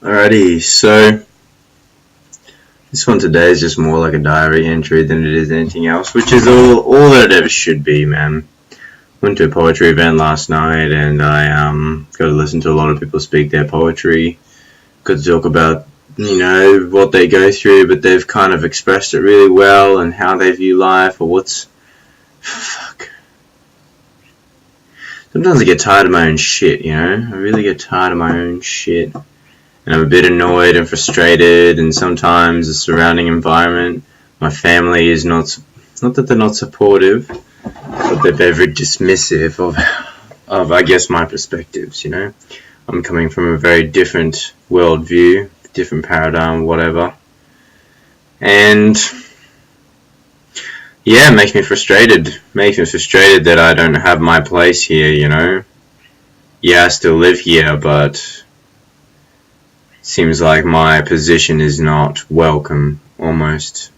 Alrighty, so this one today is just more like a diary entry than it is anything else, which is all that it ever should be, man. Went to a poetry event last night, and I got to listen to a lot of people speak their poetry. Got to talk about what they go through, but they've kind of expressed it really well and how they view life or what's fuck. Sometimes I get tired of my own shit, I really get tired of my own shit. And I'm a bit annoyed and frustrated, and sometimes the surrounding environment, my family is not that they're not supportive, but they're very dismissive of I guess, my perspectives, I'm coming from a very different worldview, different paradigm, whatever. And yeah, it makes me frustrated. Makes me frustrated that I don't have my place here, Yeah, I still live here, but seems like my position is not welcome, almost.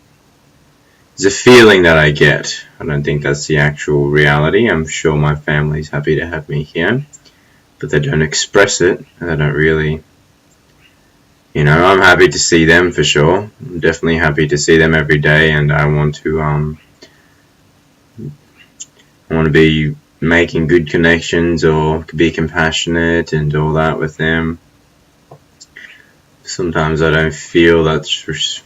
It's a feeling that I get. I don't think that's the actual reality. I'm sure my family's happy to have me here, but they don't express it, and they don't really. I'm happy to see them for sure. I'm definitely happy to see them every day, and I want to be making good connections or be compassionate and all that with them. Sometimes I don't feel that's.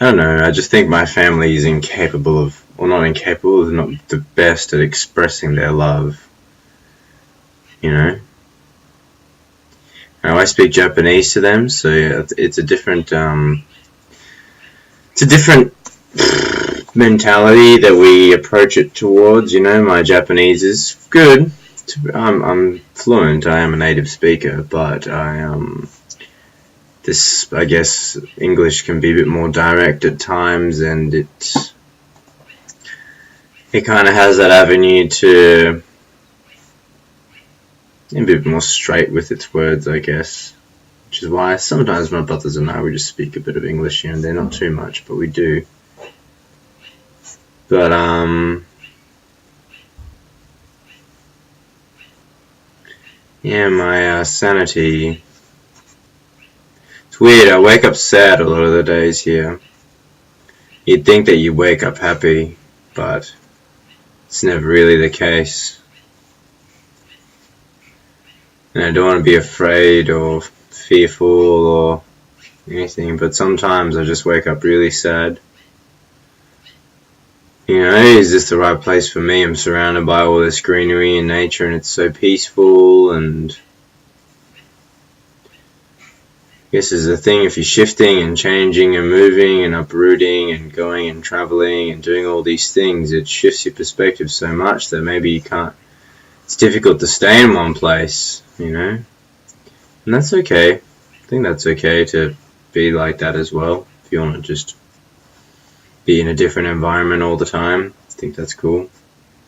I don't know, I just think my family is incapable of, or not incapable, they're not the best at expressing their love. Now I speak Japanese to them, so yeah, it's a different mentality that we approach it towards. My Japanese is good. I'm fluent. I am a native speaker, but I guess English can be a bit more direct at times, and it kind of has that avenue to be a bit more straight with its words, I guess. Which is why sometimes my brothers and I, we just speak a bit of English here and there, not too much, but we do. But yeah, my sanity. It's weird, I wake up sad a lot of the days here. You'd think that you wake up happy, but it's never really the case. And I don't want to be afraid or fearful or anything, but sometimes I just wake up really sad. Is this the right place for me? I'm surrounded by all this greenery and nature, and it's so peaceful, and I guess is the thing, if you're shifting and changing and moving and uprooting and going and traveling and doing all these things, it shifts your perspective so much that maybe you can't, it's difficult to stay in one place, and that's okay. I think that's okay to be like that as well, if you want to just be in a different environment all the time. I think that's cool.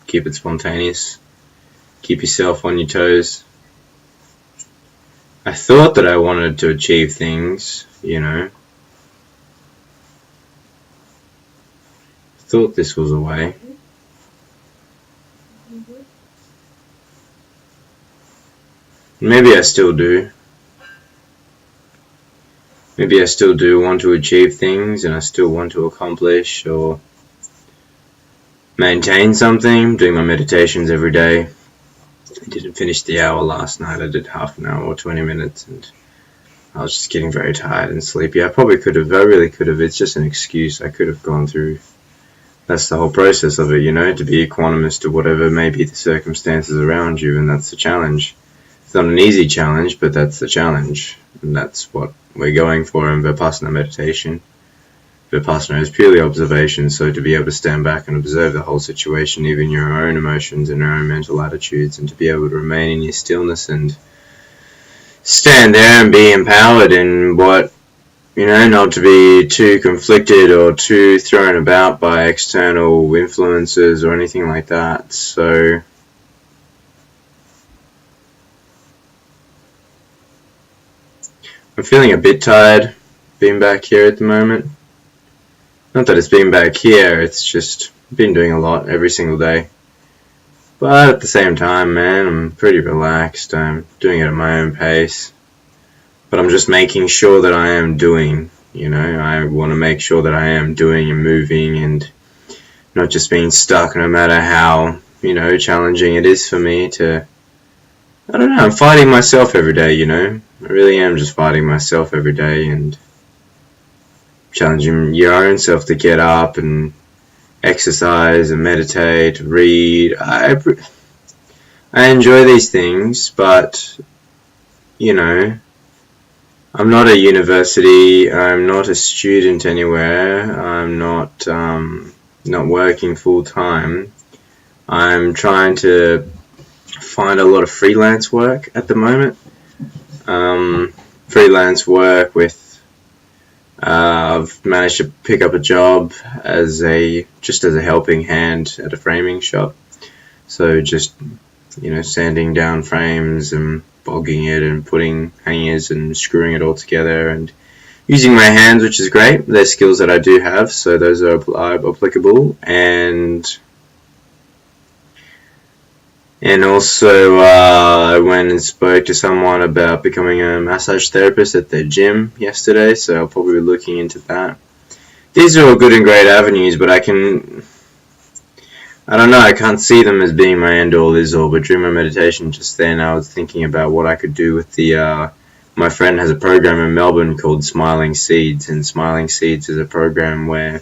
Keep it spontaneous. Keep yourself on your toes. I thought that I wanted to achieve things, I thought this was a way. Maybe I still do. Maybe I still do want to achieve things, and I still want to accomplish or maintain something. I'm doing my meditations every day. I didn't finish the hour last night. I did half an hour or 20 minutes, and I was just getting very tired and sleepy. I probably could have. I really could have. It's just an excuse. I could have gone through. That's the whole process of it, to be equanimous to whatever may be the circumstances around you, and that's the challenge. It's not an easy challenge, but that's the challenge, and that's what we're going for in Vipassana meditation. Vipassana is purely observation, so to be able to stand back and observe the whole situation, even your own emotions and your own mental attitudes, and to be able to remain in your stillness and stand there and be empowered in what, not to be too conflicted or too thrown about by external influences or anything like that. So I'm feeling a bit tired being back here at the moment. Not that it's been back here, it's just been doing a lot every single day. But at the same time, man, I'm pretty relaxed. I'm doing it at my own pace. But I'm just making sure that I am doing, I want to make sure that I am doing and moving and not just being stuck, no matter how, challenging it is for me to, I don't know, I'm fighting myself every day, I really am just fighting myself every day and challenging your own self to get up and exercise and meditate, read. I enjoy these things, but, I'm not a university, I'm not a student anywhere, I'm not working full time. I'm trying to find a lot of freelance work at the moment. Freelance work with, I've managed to pick up a job as a helping hand at a framing shop. So just, sanding down frames and bogging it and putting hangers and screwing it all together and using my hands, which is great. They're skills that I do have, so those are applicable. And also I went and spoke to someone about becoming a massage therapist at their gym yesterday, so I'll probably be looking into that. These are all good and great avenues, but I don't know, I can't see them as being my end-all, is-all, but during my meditation just then I was thinking about what I could do with my friend has a program in Melbourne called Smiling Seeds, and Smiling Seeds is a program where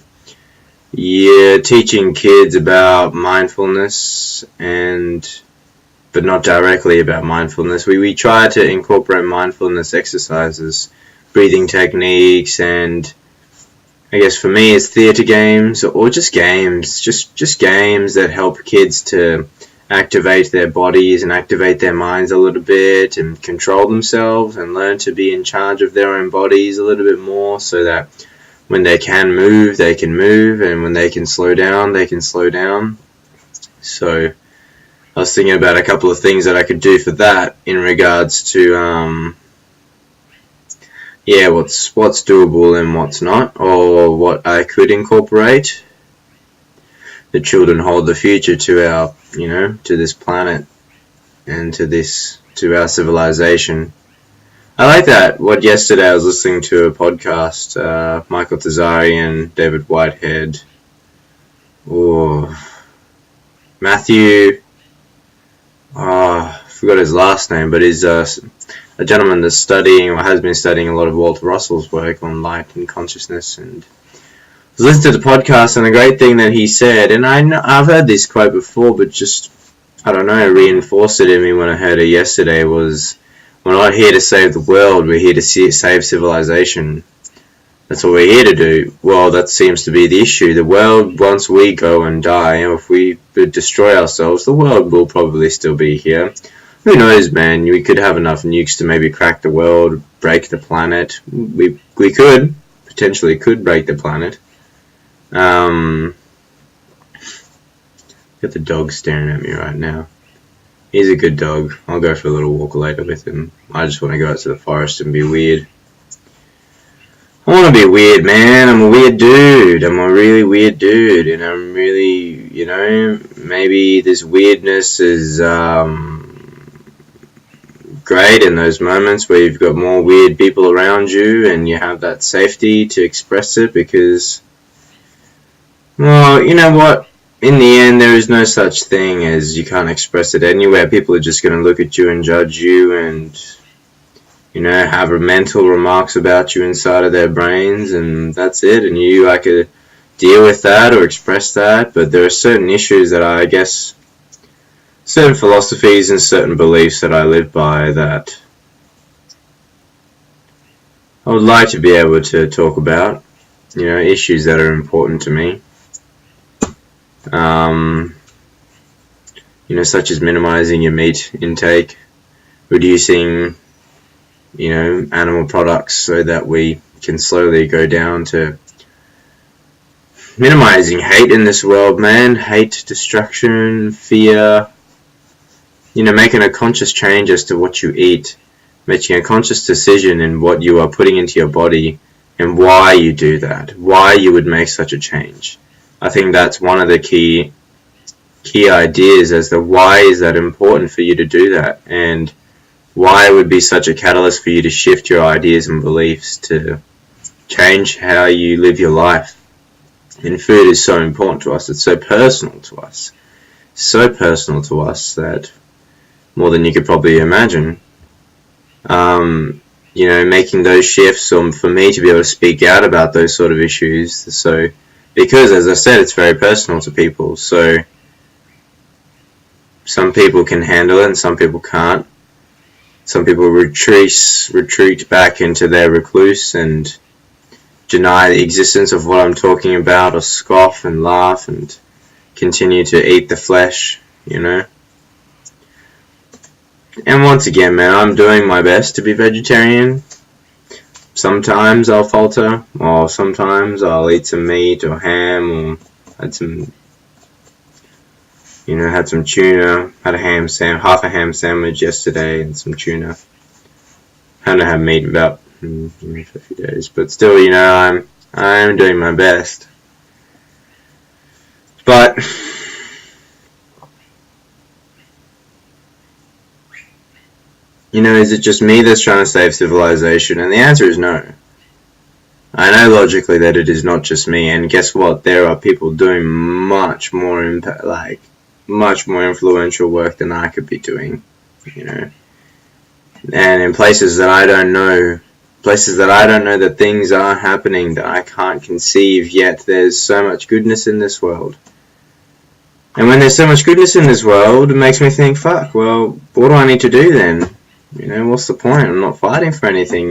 you're teaching kids about mindfulness, but not directly about mindfulness. We try to incorporate mindfulness exercises, breathing techniques, and I guess for me it's theatre games or just games, just games that help kids to activate their bodies and activate their minds a little bit and control themselves and learn to be in charge of their own bodies a little bit more, so that when they can move, they can move, and when they can slow down, they can slow down. So I was thinking about a couple of things that I could do for that in regards to what's doable and what's not, or what I could incorporate. The children hold the future to our, to this planet and to our civilization. I like that. Yesterday I was listening to a podcast, Michael Tazari and David Whitehead. Matthew, I forgot his last name, but he's a gentleman that's studying or has been studying a lot of Walter Russell's work on light and consciousness, and I was listening to the podcast, and the great thing that he said, and I've heard this quote before, but just, I don't know, reinforced it in me when I heard it yesterday, was, we're not here to save the world, we're here to save civilization. That's what we're here to do. Well, that seems to be the issue. The world, once we go and die, and if we destroy ourselves, the world will probably still be here. Who knows, man? We could have enough nukes to maybe crack the world, break the planet. We potentially could break the planet. Got the dog staring at me right now. He's a good dog. I'll go for a little walk later with him. I just want to go out to the forest and be weird. I want to be weird, man. I'm a weird dude. I'm a really weird dude. And I'm really, maybe this weirdness is great in those moments where you've got more weird people around you and you have that safety to express it, because, well, you know what? In the end, there is no such thing as you can't express it anywhere. People are just going to look at you and judge you and, have mental remarks about you inside of their brains, and that's it. And you, could deal with that or express that. But there are certain issues that I guess, certain philosophies and certain beliefs that I live by that I would like to be able to talk about. Issues that are important to me. Such as minimizing your meat intake, reducing, animal products so that we can slowly go down to minimizing hate in this world, man. Hate, destruction, fear. Making a conscious change as to what you eat, making a conscious decision in what you are putting into your body and why you do that, why you would make such a change. I think that's one of the key key ideas as to why is that important for you to do that, and why it would be such a catalyst for you to shift your ideas and beliefs to change how you live your life. And food is so important to us. It's so personal to us. So personal to us that more than you could probably imagine. Making those shifts, for me to be able to speak out about those sort of issues. So, because as I said, it's very personal to people. So, some people can handle it and some people can't. Some people retreat back into their recluse and deny the existence of what I'm talking about, or scoff and laugh and continue to eat the flesh, And once again, man, I'm doing my best to be vegetarian. Sometimes I'll falter, or sometimes I'll eat some meat or ham, or had some tuna, had half a ham sandwich yesterday and some tuna. Haven't had meat in about a few days, but still, I'm doing my best. But is it just me that's trying to save civilization? And the answer is no. I know logically that it is not just me, and guess what? There are people doing much more influential work than I could be doing, And in places that I don't know that things are happening that I can't conceive, yet there's so much goodness in this world. And when there's so much goodness in this world, it makes me think, fuck, well, what do I need to do then? What's the point? I'm not fighting for anything,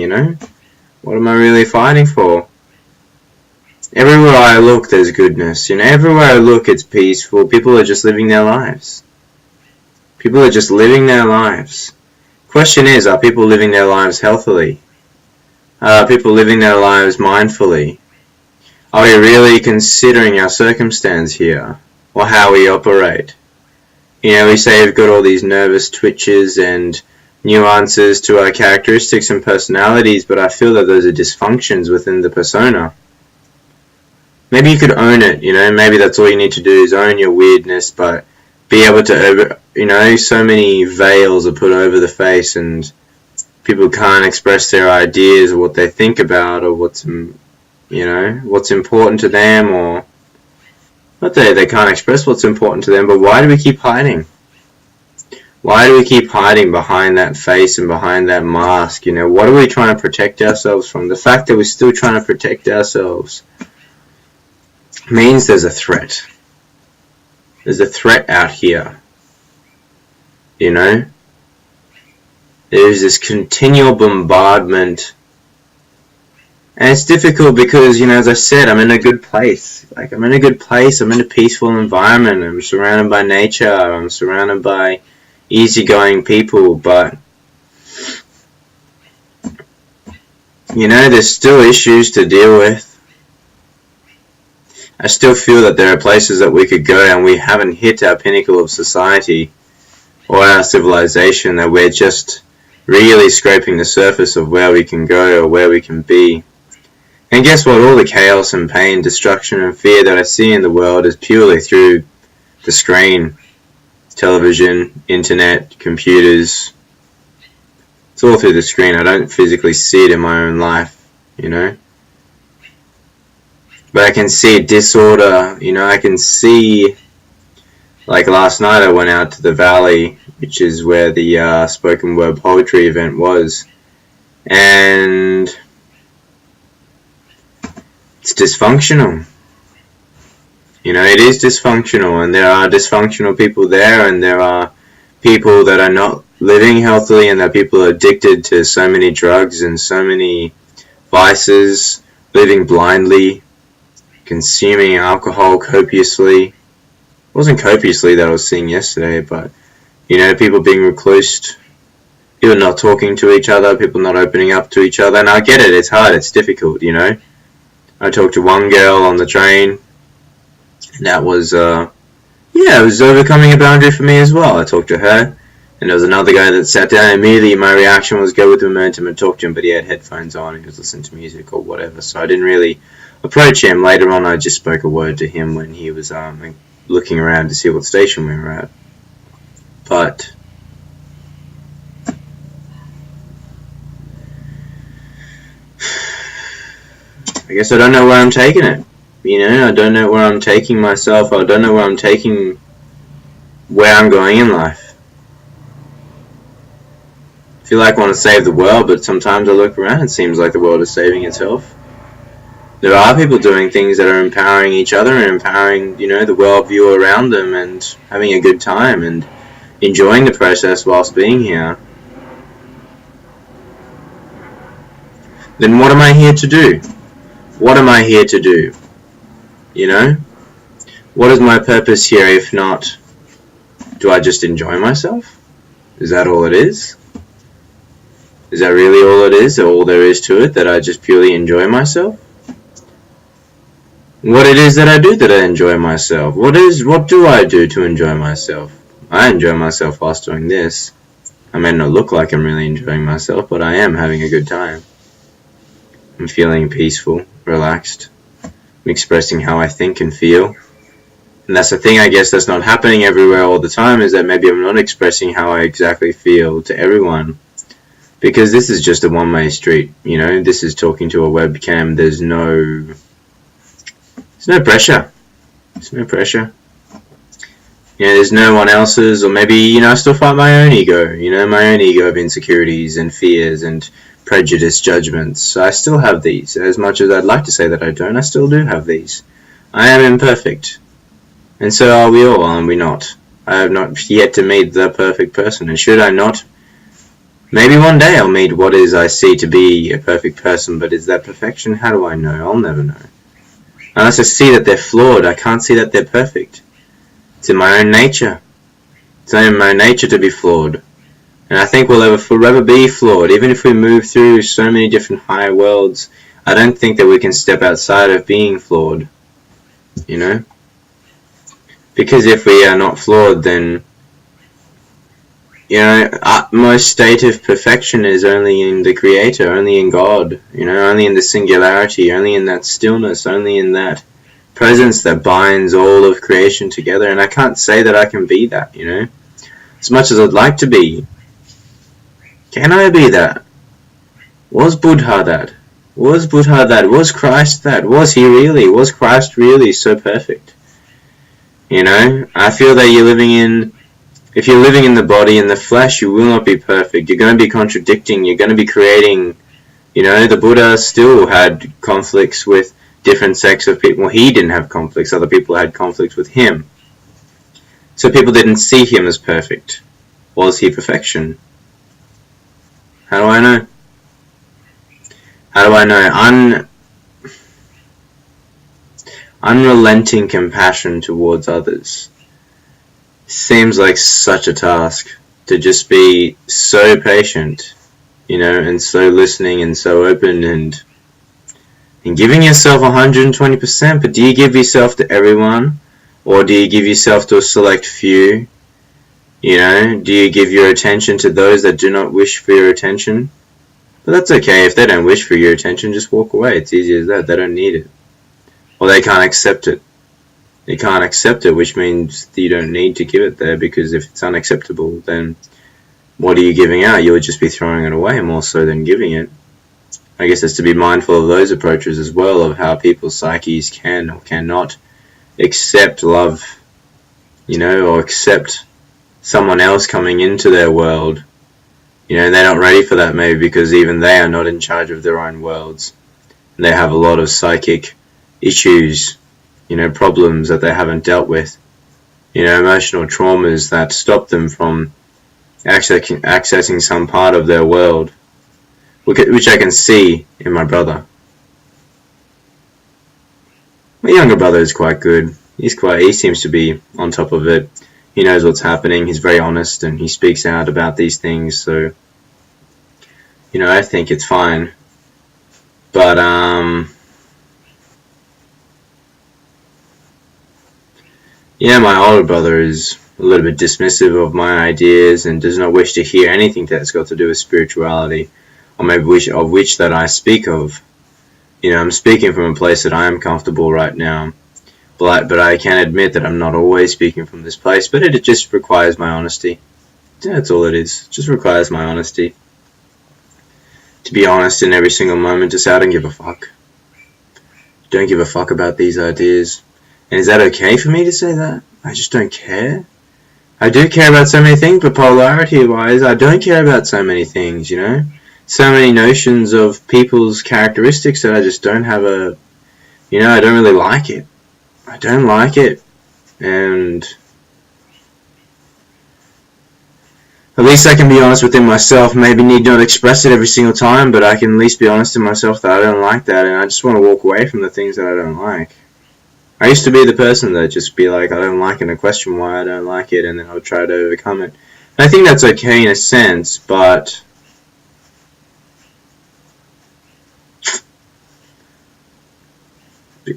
What am I really fighting for? Everywhere I look, there's goodness. Everywhere I look, it's peaceful. People are just living their lives. People are just living their lives. Question is, are people living their lives healthily? Are people living their lives mindfully? Are we really considering our circumstance here, or how we operate? We say we've got all these nervous twitches and nuances to our characteristics and personalities, but I feel that those are dysfunctions within the persona. Maybe you could own it, maybe that's all you need to do is own your weirdness, but be able to so many veils are put over the face and people can't express their ideas or what they think about or what's important to them, or not that they can't express what's important to them, but why do we keep hiding? Why do we keep hiding behind that face and behind that mask? What are we trying to protect ourselves from? The fact that we're still trying to protect ourselves means there's a threat. There's a threat out here. There's this continual bombardment. And it's difficult because, as I said, I'm in a good place. I'm in a good place. I'm in a peaceful environment. I'm surrounded by nature. I'm surrounded by easygoing people, but there's still issues to deal with. I still feel that there are places that we could go and we haven't hit our pinnacle of society or our civilization, that we're just really scraping the surface of where we can go or where we can be. And guess what? All the chaos and pain, destruction and fear that I see in the world is purely through the screen. Television, internet, computers. It's all through the screen. I don't physically see it in my own life, But I can see disorder, I can see, like last night I went out to the valley, which is where the spoken word poetry event was, and it's dysfunctional. It is dysfunctional, and there are dysfunctional people there, and there are people that are not living healthily, and that people are addicted to so many drugs and so many vices, living blindly, consuming alcohol copiously. It wasn't copiously that I was seeing yesterday, but, people being reclused, people not talking to each other, people not opening up to each other, and I get it, it's hard, it's difficult, I talked to one girl on the train, and that was, it was overcoming a boundary for me as well. I talked to her, and there was another guy that sat down, and immediately my reaction was go with momentum and talk to him, but he had headphones on, he was listening to music or whatever, so I didn't really approach him. Later on, I just spoke a word to him when he was looking around to see what station we were at. But I guess I don't know where I'm taking it. I don't know where I'm taking myself. I don't know where I'm going in life. I feel like I want to save the world, but sometimes I look around and it seems like the world is saving itself. There are people doing things that are empowering each other and empowering, the worldview around them and having a good time and enjoying the process whilst being here. Then what am I here to do? What am I here to do? What is my purpose here if not, do I just enjoy myself? Is that all it is? Is that really all it is? All there is to it, that I just purely enjoy myself? What it is that I do that I enjoy myself? What do I do to enjoy myself? I enjoy myself whilst doing this. I may not look like I'm really enjoying myself, but I am having a good time. I'm feeling peaceful, relaxed. I'm expressing how I think and feel. And that's the thing, I guess, that's not happening everywhere all the time, is that maybe I'm not expressing how I exactly feel to everyone. Because this is just a one-way street, This is talking to a webcam. There's no pressure. There's no pressure. There's no one else's, or maybe, I still fight my own ego, my own ego of insecurities and fears and prejudice judgments. So I still have these. As much as I'd like to say that I don't, I still do have these. I am imperfect. And so are we all, are we not? I have not yet to meet the perfect person. And should I not? Maybe one day I'll meet what is I see to be a perfect person, but is that perfection? How do I know? I'll never know. Unless I see that they're flawed, I can't see that they're perfect. It's in my own nature. It's in my nature to be flawed. And I think we'll forever be flawed. Even if we move through so many different higher worlds, I don't think that we can step outside of being flawed. Because if we are not flawed, then, most state of perfection is only in the Creator, only in God, only in the singularity, only in that stillness, only in that presence that binds all of creation together. And I can't say that I can be that, as much as I'd like to be. Can I be that? Was Buddha that? Was Buddha that? Was Christ that? Was he really? Was Christ really so perfect? I feel that if you're living in the body, in the flesh, you will not be perfect. You're going to be contradicting. You're going to be creating, the Buddha still had conflicts with different sects of people. Well, he didn't have conflicts. Other people had conflicts with him. So people didn't see him as perfect. Was he perfection? How do I know? How do I know? Unrelenting compassion towards others seems like such a task, to just be so patient, and so listening and so open and giving yourself 120%. But do you give yourself to everyone, or do you give yourself to a select few? Do you give your attention to those that do not wish for your attention? But that's okay. If they don't wish for your attention, just walk away. It's easy as that. They don't need it. Or they can't accept it. They can't accept it, which means you don't need to give it there, because if it's unacceptable, then what are you giving out? You would just be throwing it away more so than giving it. I guess it's to be mindful of those approaches as well, of how people's psyches can or cannot accept love, or accept someone else coming into their world. They're not ready for that, maybe because even they are not in charge of their own worlds. And they have a lot of psychic issues, problems that they haven't dealt with, emotional traumas that stop them from accessing some part of their world, which I can see in my brother. My younger brother is quite good. He seems to be on top of it. He knows what's happening. He's very honest and he speaks out about these things. So, I think it's fine. But, my older brother is a little bit dismissive of my ideas and does not wish to hear anything that's got to do with spirituality, or maybe which that I speak of. I'm speaking from a place that I am comfortable right now. but I can admit that I'm not always speaking from this place, but it just requires my honesty. Yeah, that's all it is. It just requires my honesty. To be honest in every single moment, to say I don't give a fuck. Don't give a fuck about these ideas. And is that okay for me to say that? I just don't care. I do care about so many things, but polarity-wise, I don't care about so many things, you know? So many notions of people's characteristics that I just don't have a... You know, I don't really like it. I don't like it. And... at least I can be honest within myself. Maybe need not express it every single time, but I can at least be honest in myself that I don't like that, and I just want to walk away from the things that I don't like. I used to be the person that just be like, I don't like it, and question why I don't like it, and then I would try to overcome it. And I think that's okay in a sense, but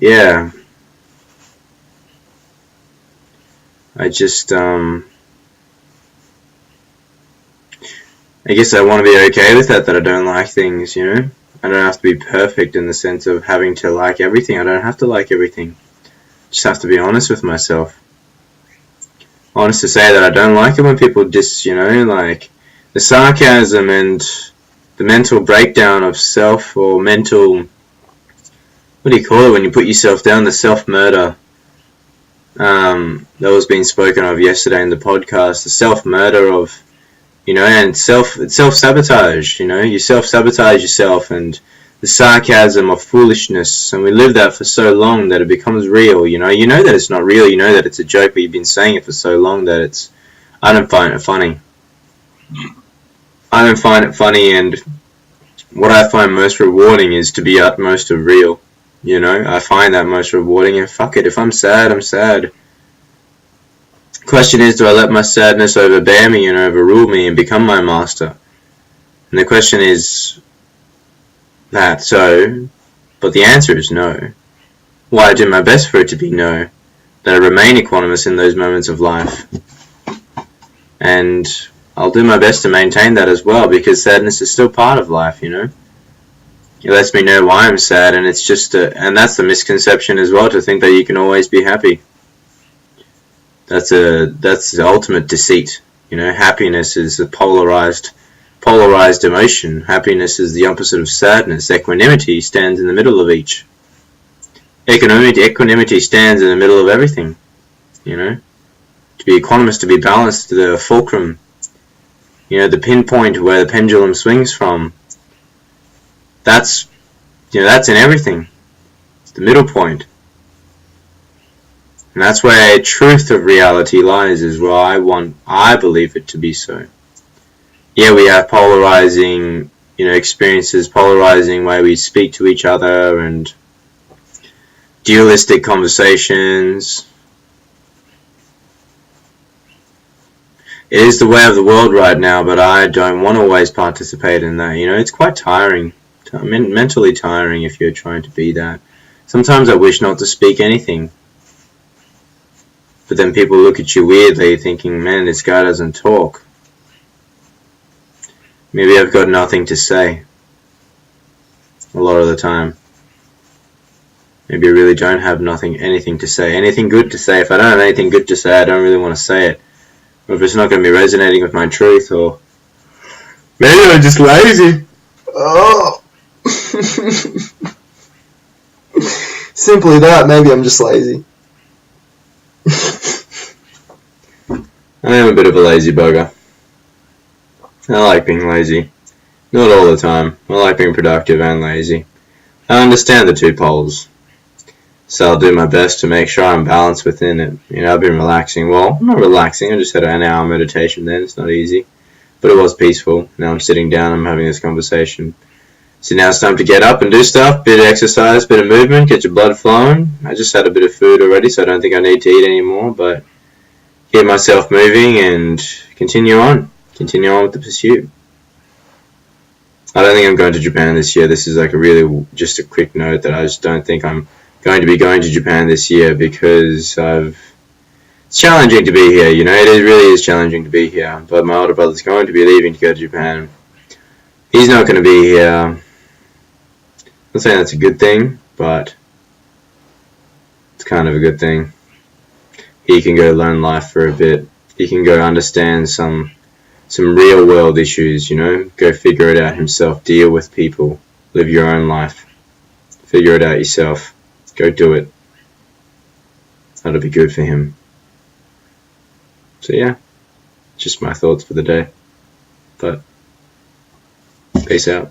yeah, I just I guess I want to be okay with that I don't like things, you know? I don't have to be perfect in the sense of having to like everything. I don't have to like everything. Just have to be honest with myself. Honest to say that I don't like it when people like the sarcasm and the mental breakdown of self, or mental, what do you call it when you put yourself down, the self-murder that was being spoken of yesterday in the podcast, the self-murder of, you know, and self-sabotage, you know, you self-sabotage yourself, and the sarcasm of foolishness, and we live that for so long that it becomes real, you know that it's not real, you know that it's a joke, but you've been saying it for so long that it's, I don't find it funny. I don't find it funny, and what I find most rewarding is to be utmost of real, you know, I find that most rewarding, and fuck it, if I'm sad, I'm sad. The question is, do I let my sadness overbear me and overrule me and become my master? And the question is, that so, but the answer is no. Well, I do my best for it to be no, that I remain equanimous in those moments of life, and I'll do my best to maintain that as well, because sadness is still part of life, you know. It lets me know why I'm sad, and it's just and that's the misconception as well, to think that you can always be happy. That's the ultimate deceit, you know. Happiness is a polarized emotion. Happiness is the opposite of sadness. Equanimity stands in the middle of each. Equanimity stands in the middle of everything, you know. To be equanimous, to be balanced, the fulcrum, you know, the pinpoint where the pendulum swings from. That's in everything. It's the middle point. And that's where truth of reality lies, is where I believe it to be so. Yeah, we have polarizing, you know, experiences, polarizing way we speak to each other, and dualistic conversations. It is the way of the world right now, but I don't want to always participate in that, you know. It's quite tiring, mentally tiring if you're trying to be that. Sometimes I wish not to speak anything, but then people look at you weirdly thinking, man, this guy doesn't talk. Maybe I've got nothing to say a lot of the time. Maybe I really don't have anything to say. Anything good to say. If I don't have anything good to say, I don't really want to say it. Or if it's not going to be resonating with my truth, or maybe I'm just lazy. Oh. Simply that, maybe I'm just lazy. I am a bit of a lazy bugger. I like being lazy. Not all the time. I like being productive and lazy. I understand the two poles. So I'll do my best to make sure I'm balanced within it. You know, I've been relaxing. Well, I'm not relaxing. I just had an hour meditation then. It's not easy. But it was peaceful. Now I'm sitting down. I'm having this conversation. So now it's time to get up and do stuff. Bit of exercise, bit of movement, get your blood flowing. I just had a bit of food already, so I don't think I need to eat anymore. But get myself moving and continue on. Continue on with the pursuit. I don't think I'm going to Japan this year. This is like just a quick note that I just don't think I'm going to be going to Japan this year, because it's challenging to be here, you know. It really is challenging to be here. But my older brother's going to be leaving to go to Japan. He's not going to be here. I'm not saying that's a good thing, but it's It's kind of a good thing. He can go learn life for a bit. He can go understand some real world issues, you know, go figure it out himself, deal with people, live your own life, figure it out yourself, go do it. That'll be good for him. So yeah, just my thoughts for the day. But peace out.